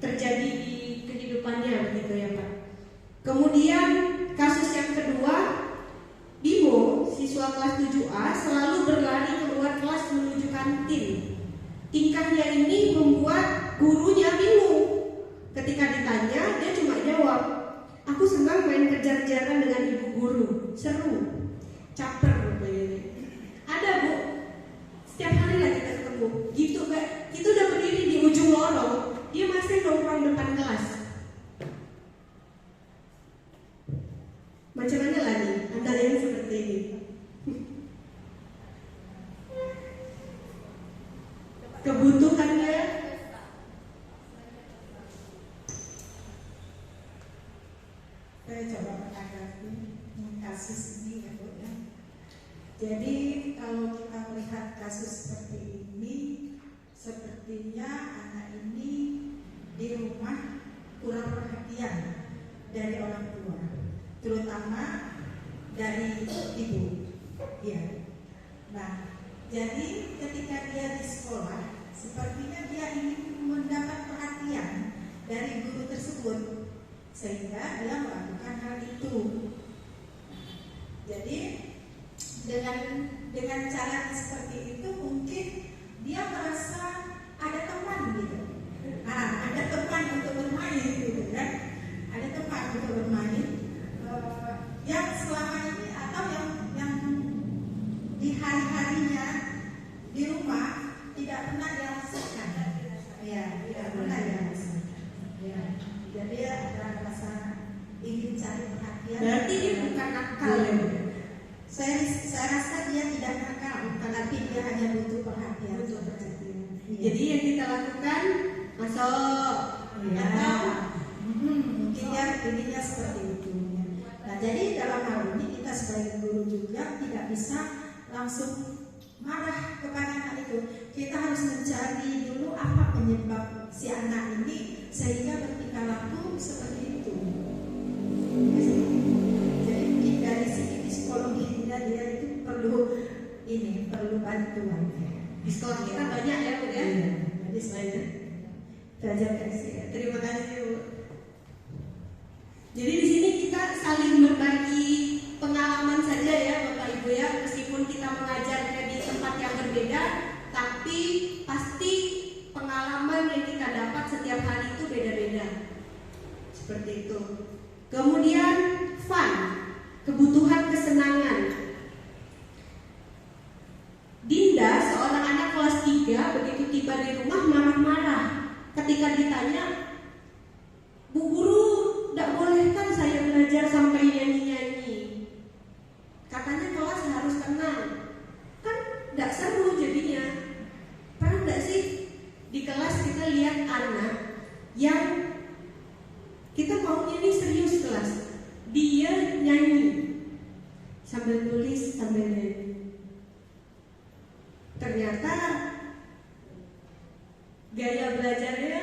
Speaker 4: terjadi di kehidupannya begitu ya Pak. Kemudian kasus yang kedua, Bimo, siswa kelas 7A selalu berlari keluar kelas menuju kantin. Tingkahnya ini membuat gurunya bingung. Ketika ditanya, dia cuma jawab, aku senang main kejar-kejaran dengan ibu guru, seru, caper begini. Ada Bu, setiap hari lah kita ketemu. Gitu Kak, kita udah berdiri di ujung lorong, dia masih nongkrong depan kelas. Macam mana lah nih, Anda yang seperti ini? Kebutuhannya
Speaker 6: saya coba menanggapi kasus ini ya Bu ya. Jadi kalau kita melihat kasus seperti ini, sepertinya anak ini di rumah kurang perhatian dari orang tua, terutama dari ibu. Ya. Nah, jadi ketika dia di sekolah, sepertinya dia ingin mendapat perhatian dari guru tersebut, sehingga dia melakukan hal itu. Jadi dengan cara seperti itu mungkin dia merasa ada teman gitu. Ada teman untuk bermain gitu kan. Ada teman untuk bermain yang selama ini atau yang di hari-harinya di rumah tidak pernah dia rasakan. Ya, tidak pernah dia rasakan. Ya. Jadi ada rasa ingin cari perhatian.
Speaker 4: berarti dia bukan nakal ya Bu?
Speaker 6: Saya rasa dia tidak nakal, tapi dia hanya butuh perhatian. Iya.
Speaker 4: Jadi yang kita lakukan masuk,
Speaker 6: Ya. Mungkin ya ininya seperti itu. Nah, jadi dalam hal ini kita sebagai guru juga tidak bisa langsung marah kepada anak itu. Kita harus mencari dulu apa penyebab si anak ini sehingga bertingkah laku seperti itu. Jadi dari segi psikologinya dia itu perlu bantuan.
Speaker 4: di sekolah kita banyak ya Bu ya.
Speaker 6: Iya, jadi selain belajar kasih.
Speaker 4: Terima kasih Bu. Jadi di sini kita saling berbagi pengalaman saja ya Bapak Ibu ya, meskipun kita mengajarnya di tempat yang berbeda, tapi pasti pengalaman yang kita dapat setiap hari itu beda-beda. Seperti itu. Kemudian fun, kebutuhan kesenangan. Dinda, seorang anak kelas 3, begitu tiba di rumah marah-marah ketika ditanya, Bu Guru, tidak bolehkan saya belajar sampai nyanyi-nyanyi. Katanya kelas harus tenang. Kan tidak seru jadinya. Pernah tidak sih di kelas kita lihat anak yang kita maunya ini serius kelas, dia nyanyi sambil tulis sambil nyanyi. Ternyata gaya belajarnya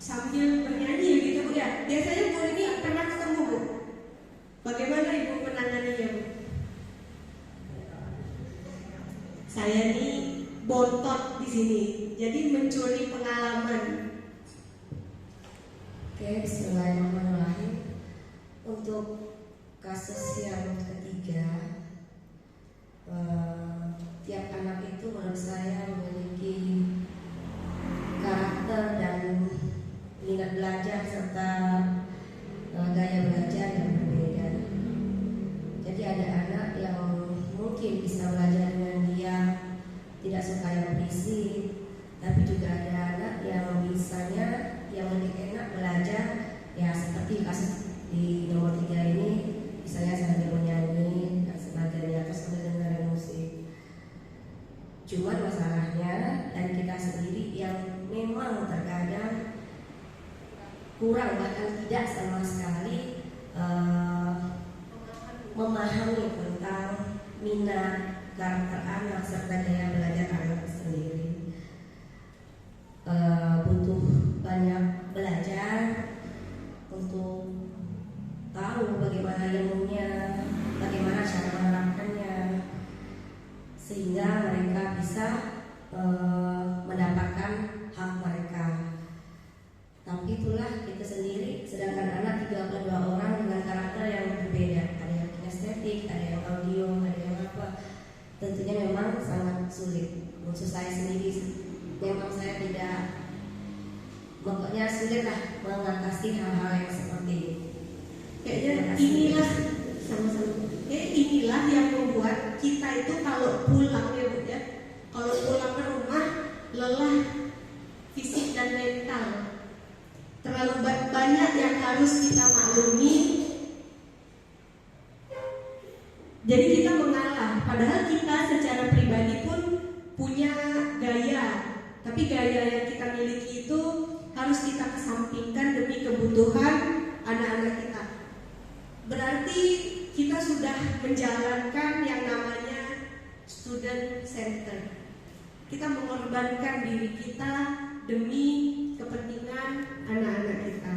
Speaker 4: sambil bernyanyi gitu Bu ya. Biasanya Bu ini pernah ketemu Bu. Bagaimana Ibu menanganinya Bu? Saya nih bontot di sini, jadi mencuri pengalaman.
Speaker 10: Oke, bismillahirrahmanirrahim. Untuk kasus yang ketiga, tiap anak itu menurut saya memiliki karakter dan minat belajar serta gaya belajar yang berbeda. Jadi ada anak yang mungkin bisa belajar dengan dia tidak suka yang berisik, tapi juga ada anak yang bisanya yang lebih enak belajar ya seperti kasus di nomor 3 ini, misalnya sambil menyanyi dan sebagainya atau sambil dengerin musik. Cuman masalahnya dari kita sendiri yang memang terkadang kurang bahkan tidak sama sekali memahami tentang minat, karakter anak serta gaya belajar anak sendiri. Butuh banyak belajar untuk tahu bagaimana ilmunya, bagaimana cara menerapkannya, sehingga mereka bisa mendapatkan hak mereka. Tapi itulah kita sendiri, sedangkan anak 32 orang dengan karakter yang berbeda, ada yang kinestetik, ada yang audio, ada yang apa, tentunya memang sangat sulit. lah mengatasi hal-hal yang seperti ini.
Speaker 4: Kayaknya inilah sama-sama. Inilah yang membuat kita itu kalau pulang ya Bu ya, kalau pulang ke rumah lelah fisik dan mental. Terlalu banyak yang harus kita maklumi. Jadi kita mengalah, padahal kita secara pribadi pun punya gaya, tapi gaya yang kita miliki itu harus kita kesampingkan demi kebutuhan anak-anak kita. Berarti kita sudah menjalankan yang namanya student center. Kita mengorbankan diri kita demi kepentingan anak-anak kita.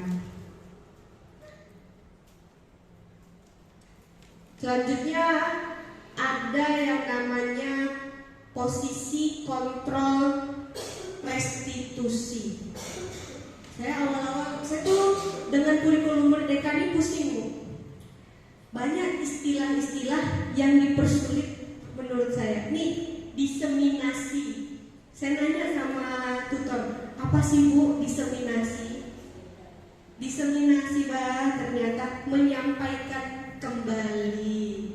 Speaker 4: Selanjutnya ada yang namanya posisi kontrol restitusi. Saya awal-awal tuh dengan kurikulum Merdeka ini pusing Bu. Banyak istilah-istilah yang dipersulit menurut saya. Nih, diseminasi. Saya nanya sama tutor, apa sih Bu diseminasi? Diseminasi Bah, ternyata menyampaikan kembali.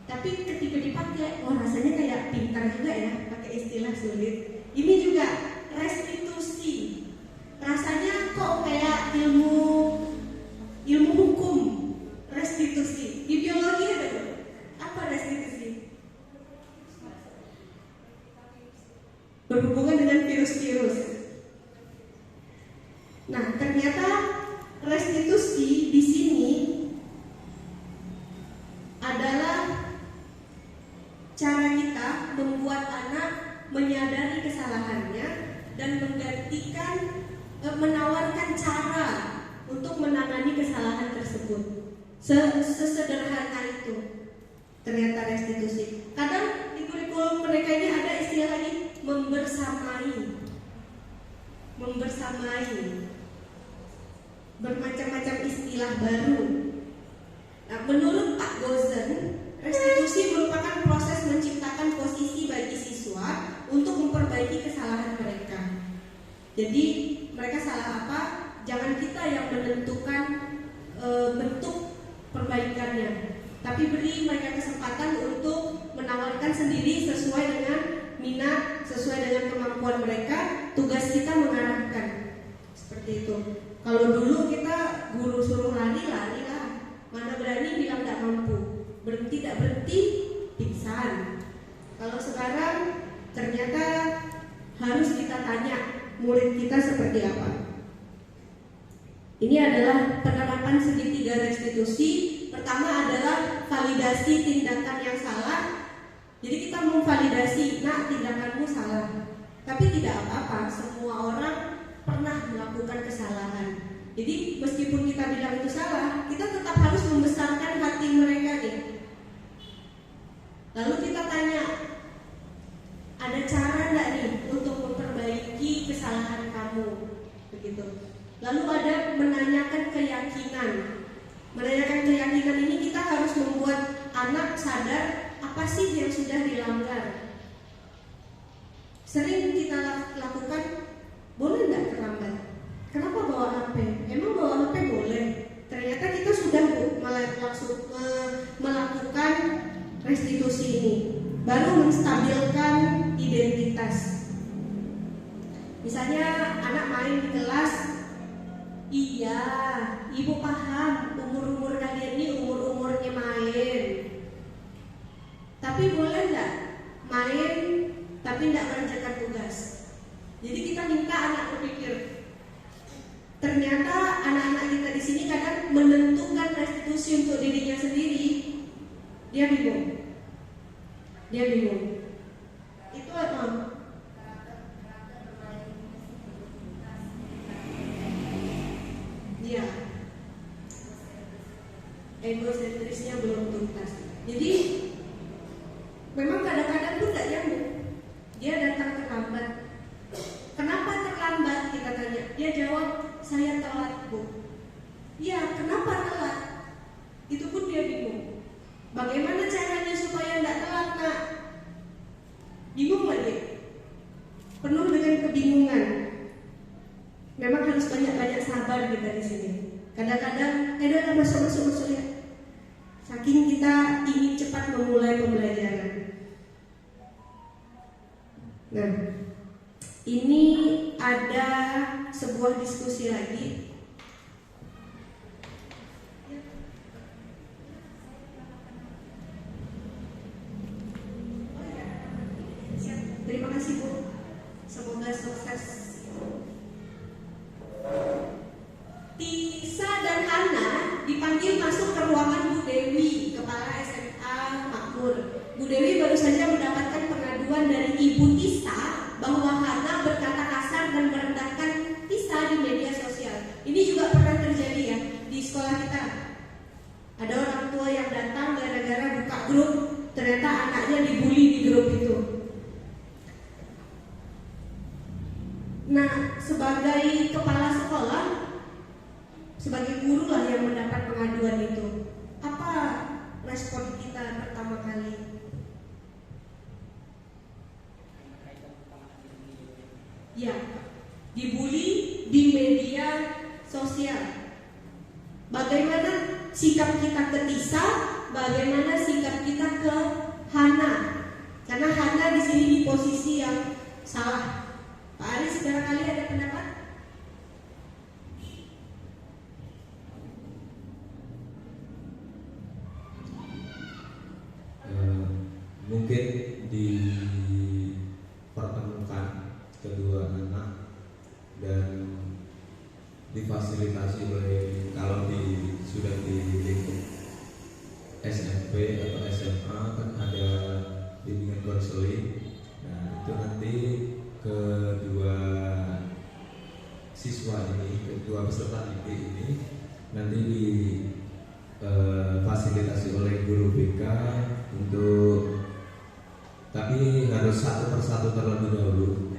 Speaker 4: Tapi ketika dipakai, rasanya kayak pintar juga ya pakai istilah sulit. Ini juga restitusi. Rasanya kok kayak ilmu hukum. Restitusi. Di biologi ada tuh. Apa restitusi? Berhubungan dengan virus-virus. Nah, ternyata restitusi di sini adalah cara kita membuat anak menyadari kesalahannya dan menawarkan cara untuk menangani kesalahan tersebut. Sesederhana itu ternyata restitusi. Kadang di kurikulum mereka ini ada istilah lagi membersamai, bermacam-macam istilah baru. Nah, menurut Pak Gozen, restitusi merupakan proses menciptakan posisi bagi siswa untuk memperbaiki kesalahan mereka. Jadi mereka salah apa? Jangan kita yang menentukan bentuk perbaikannya, tapi beri mereka kesempatan untuk menawarkan sendiri sesuai dengan minat, sesuai dengan kemampuan mereka. Tugas kita mengarahkan seperti itu. Kalau dulu kita guru suruh lari lah, mana berani bilang tidak mampu, berhenti pingsan. Kalau sekarang ternyata harus kita tanya murid kita seperti apa. Ini adalah penerapan segitiga restitusi. Pertama adalah validasi tindakan yang salah. Jadi kita memvalidasi, nah tindakanmu salah. Tapi tidak apa-apa, semua orang pernah melakukan kesalahan. Jadi meskipun kita bilang itu salah, kita tetap harus membesarkan hati mereka nih. Lalu kita tanya, ada cara enggak nih untuk memperbaiki kesalahan kamu? Begitu. Lalu ada menanyakan keyakinan. Menanyakan keyakinan ini kita harus membuat anak sadar apa sih yang sudah dilanggar. Sering kita lakukan, boleh enggak terlambat? Kenapa bawa HP? Emang bawa HP boleh? Ternyata kita sudah melakukan restitusi ini, baru menstabilkan identitas. Misalnya anak main di kelas, iya, ibu paham umur-umur kalian ini umur-umurnya main. Tapi boleh nggak main tapi nggak mengerjakan tugas? Jadi kita minta anak berpikir. Ternyata anak-anak kita di sini kadang menentukan restitusi untuk dirinya sendiri, dia bingung. Itu apa? Iya. Egosentrisnya belum tuntas. Jadi memang kadang-kadang tuh nggak nyambung. Dia datang terlambat. Kenapa terlambat? Kita tanya. Dia jawab, saya telat Bu. Ya, kenapa telat? Itu pun dia bingung. Bagaimana caranya supaya nggak telat nak? Bingung nggak dia? Penuh dengan kebingungan. memang harus banyak-banyak sabar kita di sini. Kadang-kadang, udah masuk ya. Saking kita ingin cepat memulai pembelajaran. Nah, ini ada sebuah diskusi lagi. Terima kasih Bu, semoga sukses. Tisa dan Hana dipanggil masuk ke ruangan Bu Dewi, Kepala SMA Makmur. Bu Dewi baru saja mendapatkan pengaduan dari Ibu Tisa bahwa Hana berkata kasar dan merendahkan Tisa di media sosial. Ini juga pernah terjadi ya di sekolah kita. Ada orang tua yang datang gara-gara buka grup, ternyata anaknya dibully di grup itu. Nah, sebagai kepala sekolah, sebagai guru lah yang mendapat pengaduan itu, apa respon kita pertama kali? Ya, dibully di media sosial. Bagaimana sikap kita ke Tisa? Bagaimana sikap kita ke Hana? Karena Hana di sini di posisi yang salah. Pak Aris, barangkali ada pendapat?
Speaker 11: Mungkin dipertemukan kedua anak dan difasilitasi oleh, kalau sudah di lingkup SMP atau SMA kan ada bimbingan konseling. Nah, itu nanti kedua siswa ini, kedua peserta didik ini nanti difasilitasi oleh guru BK untuk, tapi harus satu persatu terlebih dahulu,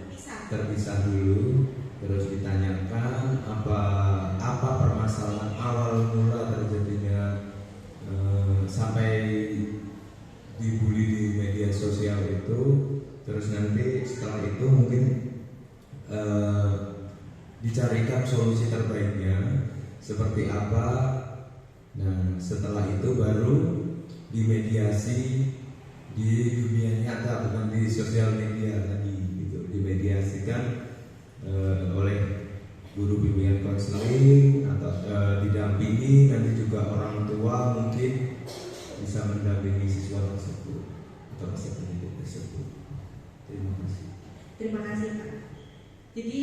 Speaker 11: terpisah dulu, terus ditanyakan apa permasalahan awal mula terjadinya sampai dibully di media sosial itu. Terus nanti setelah itu mungkin dicarikan solusi terbaiknya seperti apa. Nah, setelah itu baru dimediasi di dunia nyata, bukan di sosial media tadi gitu. Dimediasikan oleh guru bimbingan konseling atau didampingi, nanti juga orang tua mungkin bisa mendampingi siswa tersebut atau peserta didik tersebut. Terima kasih.
Speaker 4: Terima kasih Pak. Jadi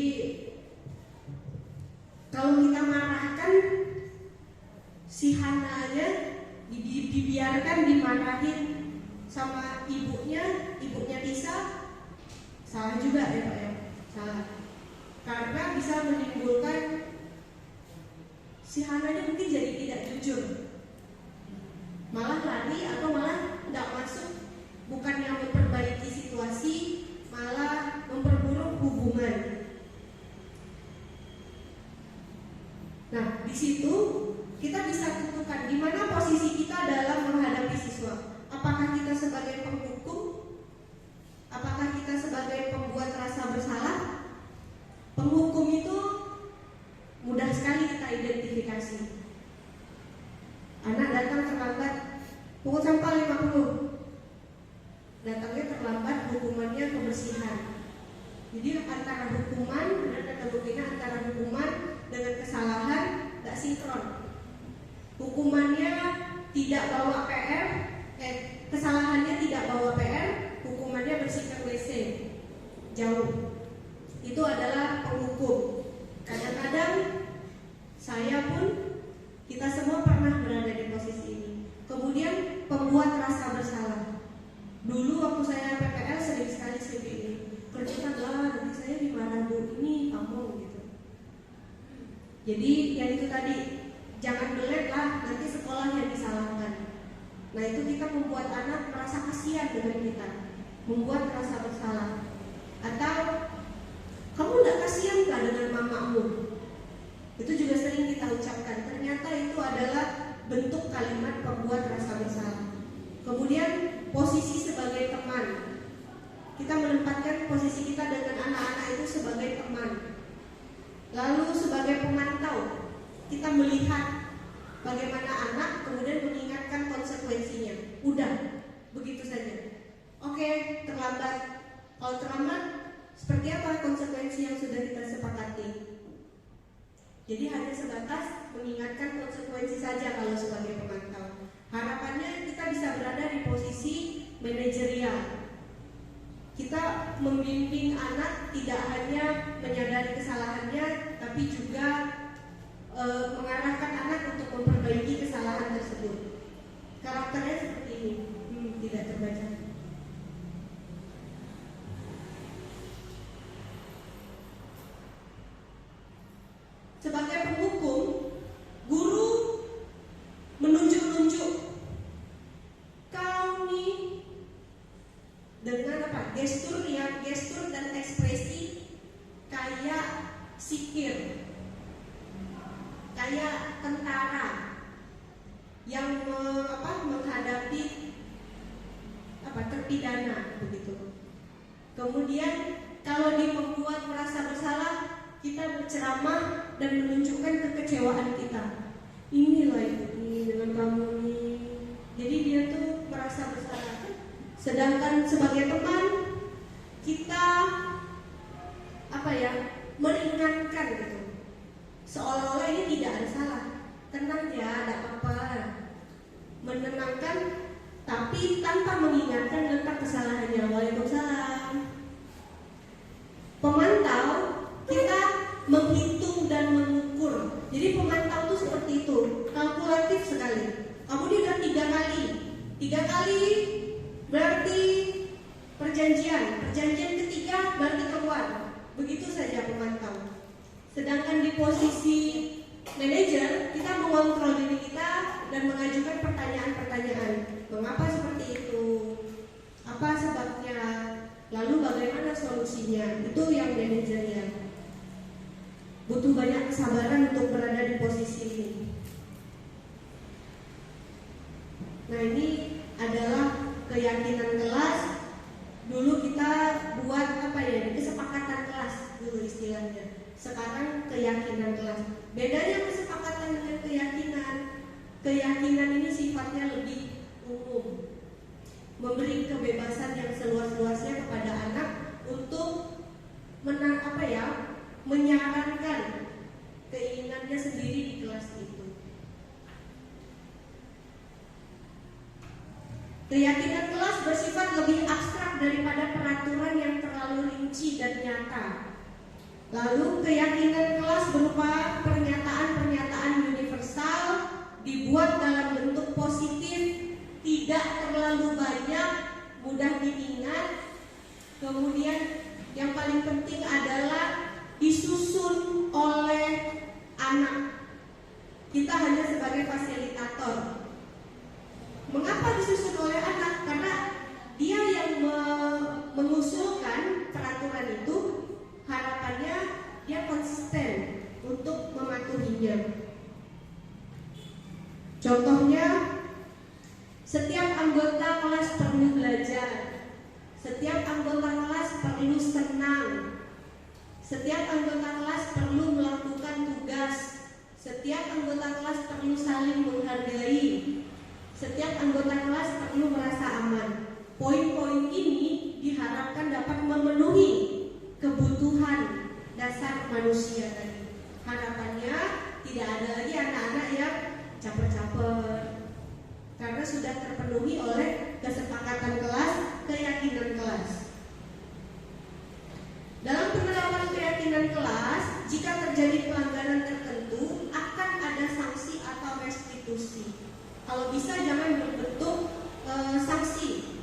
Speaker 4: kalau kita marahkan si Hana aja dibiarkan dimarahin sama ibunya Tisa, salah juga ya Pak ya, salah. Karena bisa menimbulkan si Hananya mungkin jadi tidak jujur, malah lari atau malah tidak masuk. Bukan yang memperbaiki situasi, malah memperburuk hubungan. Nah, di situ kita bisa tentukan di mana posisi kita dalam menghadapi siswa. Apakah kita sebagai penghukum? Apakah kita sebagai pembuat rasa bersalah? Penghukum itu mudah sekali kita identifikasi. Anak datang terlambat, pungut sampah 50. Datangnya terlambat, hukumannya kebersihan. Jadi antara hukuman, benar kata Bu Tina, antara hukuman dengan kesalahan gak sinkron. Hukumannya tidak bawa PR, kesalahannya tidak bawa PR, hukumannya bersih ke WC jauh. Itu adalah penghukum. Kadang-kadang saya pun, kita semua pernah berada di posisi ini. Kemudian pembuat rasa bersalah. Dulu waktu saya PPL sering sekali seperti ini. Kerjakan lah, nanti saya dimarahin Bu ini kamu gitu. Jadi yang itu tadi, jangan belek lah, nanti sekolahnya disalahkan. Nah itu kita membuat anak merasa kasihan dengan kita, membuat rasa bersalah. Atau kamu gak kasihan kah dengan mamamu? Itu juga sering kita ucapkan. Ternyata itu adalah bentuk kalimat pembuat rasa bersalah. Kemudian posisi sebagai teman, kita menempatkan posisi kita dengan anak-anak itu sebagai teman. Lalu kita melihat bagaimana anak kemudian mengingatkan konsekuensinya. Udah, begitu saja. Oke, terlambat. Kalau terlambat, seperti apa konsekuensi yang sudah kita sepakati? Jadi hanya sebatas mengingatkan konsekuensi saja kalau sebagai pemantau. Harapannya kita bisa berada di posisi manajerial. Kita membimbing anak tidak hanya menyadari kesalahannya, tapi juga mengarahkan anak untuk memperbaiki kesalahan tersebut. Karakternya seperti ini. Tidak terbaca. Sebagai penghukum, guru menunjuk-nunjuk kau nih dengan apa? Gestur dan ekspresi kayak sikir, kayak tentara yang menghadapi terpidana begitu. Kemudian kalau dia membuat merasa bersalah, kita berceramah dan menunjukkan kekecewaan kita. Inilah ini dengan kamu nih. Jadi dia tuh merasa bersalah. Sedangkan sebagai teman kita meringankan gitu. Seolah-olah ini tidak ada salah. Tenang ya, ada apa-apa. Menenangkan tapi tanpa mengingatkan tentang kesalahannya. Waalaikumsalam. Pemantau kita menghitung dan mengukur. Jadi pemantau itu seperti itu, kalkulatif sekali. Kamu udah 3 kali berarti perjanjian ketiga berarti keluar. Begitu saja pemantau. Sedangkan di posisi manajer, kita mengontrol diri kita dan mengajukan pertanyaan-pertanyaan. Mengapa seperti itu? Apa sebabnya? Lalu bagaimana solusinya? Itu yang manajerial. Butuh banyak kesabaran untuk berada di posisi ini. Nah, ini adalah keyakinan kelas. Dulu kita buat kesepakatan kelas dulu istilahnya. Sekarang keyakinan kelas. Bedanya kesepakatan dengan keyakinan. Keyakinan ini sifatnya lebih umum, memberi kebebasan yang seluas-luasnya kepada anak untuk menyarankan keinginannya sendiri di kelas itu. Keyakinan kelas bersifat lebih abstrak daripada peraturan yang terlalu rinci dan nyata. Lalu keyakinan kelas berupa pernyataan-pernyataan universal dibuat dalam bentuk positif, tidak terlalu banyak, mudah diingat. Kemudian yang paling penting adalah disusun oleh anak. Kita hanya sebagai fasilitator. Mengapa disusun oleh anak? Karena dia yang mengusulkan peraturan itu, harapannya dia konsisten untuk mematuhinya. Contohnya, setiap anggota kelas perlu belajar, setiap anggota kelas perlu senang, setiap anggota kelas perlu melakukan tugas, setiap anggota kelas perlu saling menghargai, setiap anggota kelas perlu merasa aman. Poin-poin ini diharapkan dapat memenuhi kebutuhan dasar manusia tadi. Harapannya tidak ada lagi anak-anak yang caper-caper, karena sudah terpenuhi oleh kesepakatan kelas, keyakinan kelas. Dalam penerapan keyakinan kelas, jika terjadi pelanggaran tertentu, akan ada sanksi atau restitusi. Kalau bisa jangan berbentuk sanksi.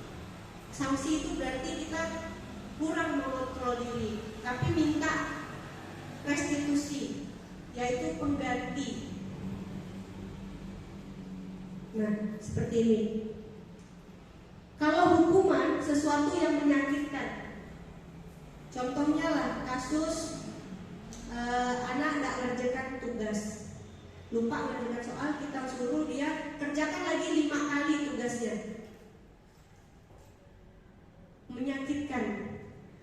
Speaker 4: Sanksi itu berarti kita kurang mengontrol diri, tapi minta restitusi, yaitu pengganti. Nah, seperti ini. Kalau hukuman sesuatu yang menyakitkan, contohnya lah kasus anak tidak mengerjakan tugas, lupa mengerjakan soal, kita suruh dia kerjakan lagi 5 kali tugasnya. Menyakitkan.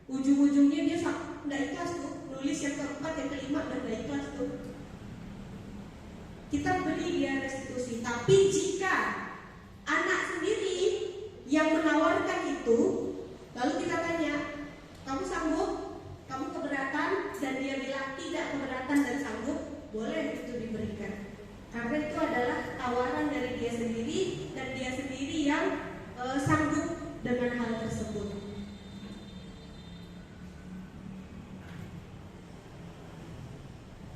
Speaker 4: Ujung-ujungnya dia tidak ikhlas tuh, nulis yang keempat, yang kelima dan tidak ikhlas tuh. beli dia restitusi. Tapi jika anak sendiri yang menawarkan itu, lalu kita tanya, kamu sanggup? Kamu keberatan? Dan dia bilang tidak keberatan dan sanggup, boleh itu diberikan. Karena itu adalah tawaran dari dia sendiri dan dia sendiri yang sanggup dengan hal tersebut.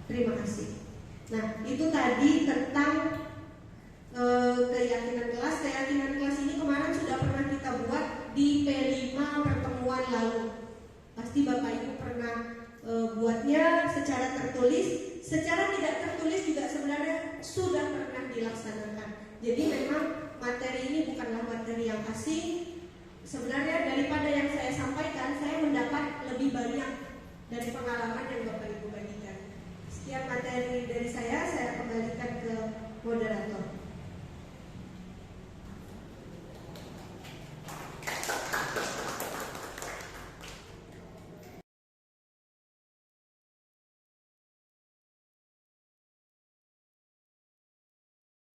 Speaker 4: Terima kasih. Nah, itu tadi tentang keyakinan kelas. Keyakinan kelas ini kemarin sudah pernah kita buat di P5 pertemuan lalu. Pasti Bapak Ibu pernah buatnya secara tertulis, secara tidak tertulis juga sebenarnya sudah pernah dilaksanakan. Jadi memang materi ini bukanlah materi yang asing. Sebenarnya daripada yang saya sampaikan, saya mendapat lebih banyak dari pengalaman yang Bapak Ibu bagikan. Sekian materi dari saya kembalikan ke moderator.